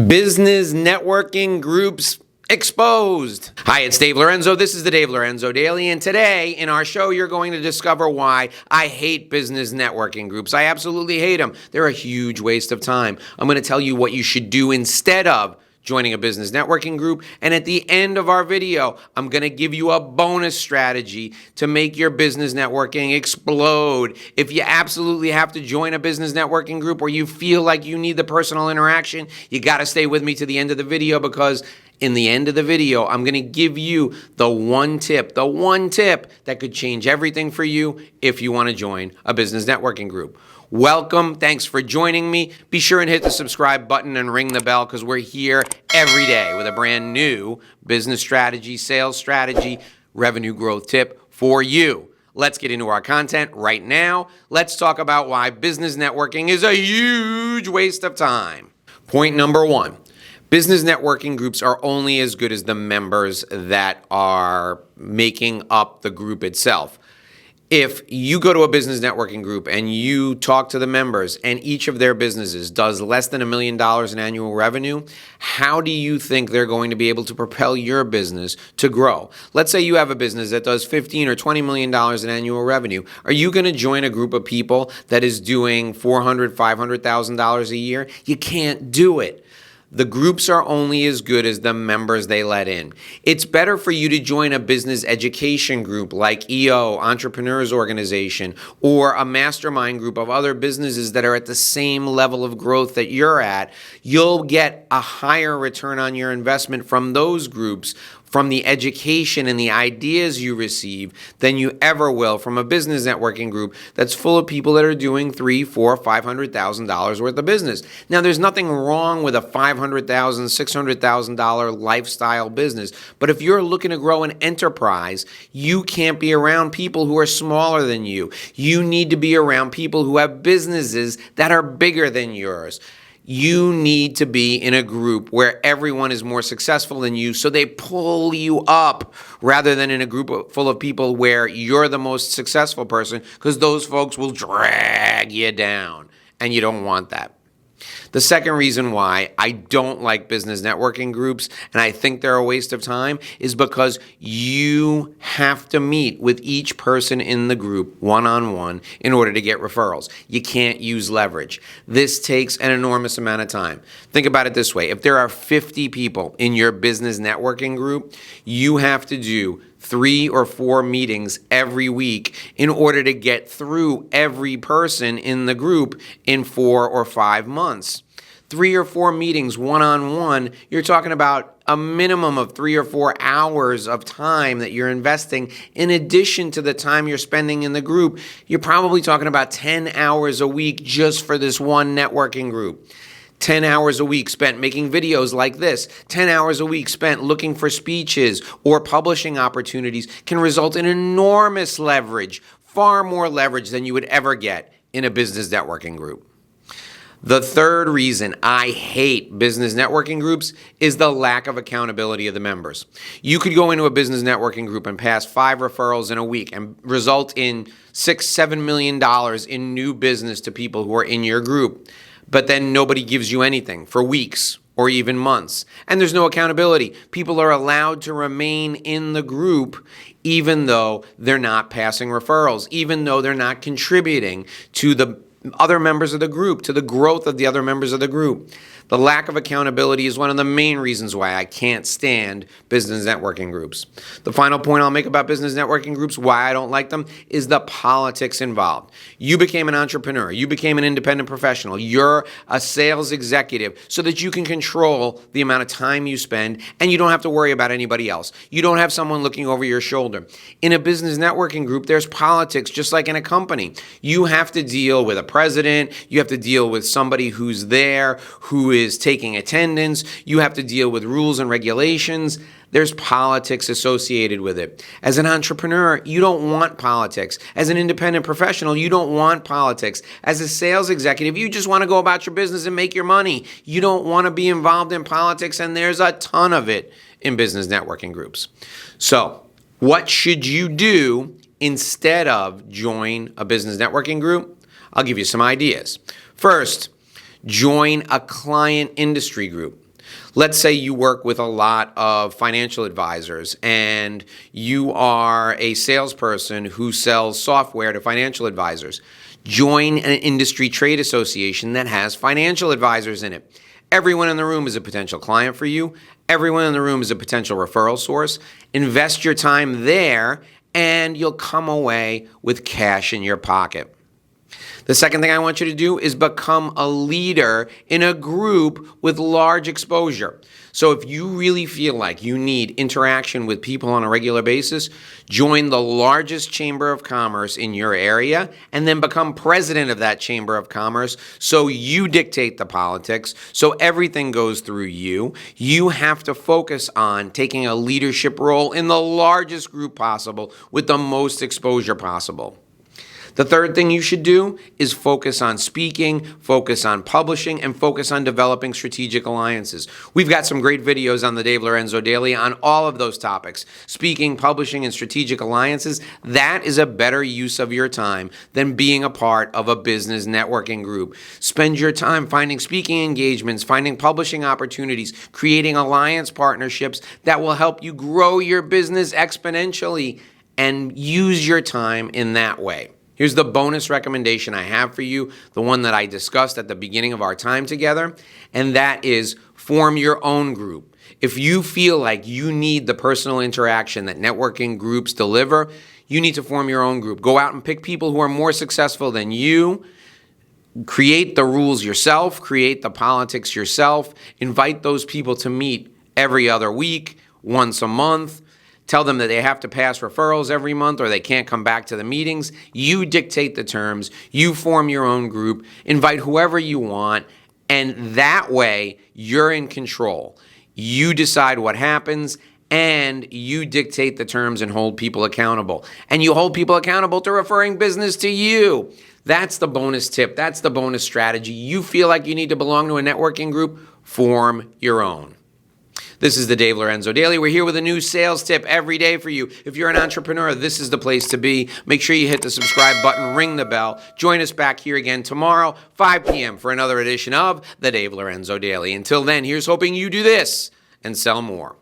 Business networking groups exposed. Hi, it's Dave Lorenzo. This is the Dave Lorenzo Daily, and today in our show, you're going to discover why I hate business networking groups. I absolutely hate them. They're a huge waste of time. I'm going to tell you what you should do instead of joining a business networking group. And at the end of our video, I'm going to give you a bonus strategy to make your business networking explode. If you absolutely have to join a business networking group or you feel like you need the personal interaction, you got to stay with me to the end of the video, because in the end of the video, I'm going to give you the one tip that could change everything for you if you want to join a business networking group. Welcome. Thanks for joining me. Be sure and hit the subscribe button and ring the bell, because we're here every day with a brand new business strategy, sales strategy, revenue growth tip for you. Let's get into our content right now. Let's talk about why business networking is a huge waste of time. Point number one. Business networking groups are only as good as the members that are making up the group itself. If you go to a business networking group and you talk to the members and each of their businesses does less than $1 million in annual revenue, how do you think they're going to be able to propel your business to grow? Let's say you have a business that does $15 or $20 million in annual revenue. Are you going to join a group of people that is doing $400,000, $500,000 a year? You can't do it. The groups are only as good as the members they let in. It's better for you to join a business education group like EO, Entrepreneurs Organization, or a mastermind group of other businesses that are at the same level of growth that you're at. You'll get a higher return on your investment from those groups, from the education and the ideas you receive, than you ever will from a business networking group that's full of people that are doing $300,000, $400,000, $500,000 worth of business. Now, there's nothing wrong with a $500,000, $600,000 lifestyle business, but if you're looking to grow an enterprise, you can't be around people who are smaller than you. You need to be around people who have businesses that are bigger than yours. You need to be in a group where everyone is more successful than you, so they pull you up, rather than in a group full of people where you're the most successful person, because those folks will drag you down, and you don't want that. The second reason why I don't like business networking groups, and I think they're a waste of time, is because you have to meet with each person in the group one-on-one in order to get referrals. You can't use leverage. This takes an enormous amount of time. Think about it this way. If there are 50 people in your business networking group, you have to do 3 or 4 meetings every week in order to get through every person in the group in 4 or 5 months. 3 or 4 meetings one-on-one, you're talking about a minimum of 3 or 4 hours of time that you're investing in addition to the time you're spending in the group. You're probably talking about 10 hours a week just for this one networking group. 10 hours a week spent making videos like this, 10 hours a week spent looking for speeches or publishing opportunities can result in enormous leverage, far more leverage than you would ever get in a business networking group. The third reason I hate business networking groups is the lack of accountability of the members. You could go into a business networking group and pass 5 referrals in a week and result in $6-7 million in new business to people who are in your group. But then nobody gives you anything for weeks or even months. And there's no accountability. People are allowed to remain in the group even though they're not passing referrals, even though they're not contributing to the other members of the group, to the growth of the other members of the group. The lack of accountability is one of the main reasons why I can't stand business networking groups. The final point I'll make about business networking groups, why I don't like them, is the politics involved. You became an entrepreneur. You became an independent professional. You're a sales executive so that you can control the amount of time you spend, and you don't have to worry about anybody else. You don't have someone looking over your shoulder. In a business networking group, there's politics just like in a company. You have to deal with a president. You have to deal with somebody who's there, who is taking attendance. You have to deal with rules and regulations. There's politics associated with it. As an entrepreneur, you don't want politics. As an independent professional, you don't want politics. As a sales executive, you just want to go about your business and make your money. You don't want to be involved in politics, and there's a ton of it in business networking groups. So, what should you do instead of join a business networking group? I'll give you some ideas. First, join a client industry group. Let's say you work with a lot of financial advisors and you are a salesperson who sells software to financial advisors. Join an industry trade association that has financial advisors in it. Everyone in the room is a potential client for you. Everyone in the room is a potential referral source. Invest your time there and you'll come away with cash in your pocket. The second thing I want you to do is become a leader in a group with large exposure. So if you really feel like you need interaction with people on a regular basis, join the largest chamber of commerce in your area and then become president of that chamber of commerce so you dictate the politics, so everything goes through you. You have to focus on taking a leadership role in the largest group possible with the most exposure possible. The third thing you should do is focus on speaking, focus on publishing, and focus on developing strategic alliances. We've got some great videos on the Dave Lorenzo Daily on all of those topics. Speaking, publishing, and strategic alliances, that is a better use of your time than being a part of a business networking group. Spend your time finding speaking engagements, finding publishing opportunities, creating alliance partnerships that will help you grow your business exponentially, and use your time in that way. Here's the bonus recommendation I have for you, the one that I discussed at the beginning of our time together, and that is form your own group. If you feel like you need the personal interaction that networking groups deliver, you need to form your own group. Go out and pick people who are more successful than you. Create the rules yourself, create the politics yourself. Invite those people to meet every other week, once a month. Tell them that they have to pass referrals every month or they can't come back to the meetings. You dictate the terms. You form your own group. Invite whoever you want. And that way, you're in control. You decide what happens and you dictate the terms and hold people accountable. And you hold people accountable to referring business to you. That's the bonus tip. That's the bonus strategy. You feel like you need to belong to a networking group? Form your own. This is the Dave Lorenzo Daily. We're here with a new sales tip every day for you. If you're an entrepreneur, this is the place to be. Make sure you hit the subscribe button, ring the bell. Join us back here again tomorrow, 5 p.m. for another edition of the Dave Lorenzo Daily. Until then, here's hoping you do this and sell more.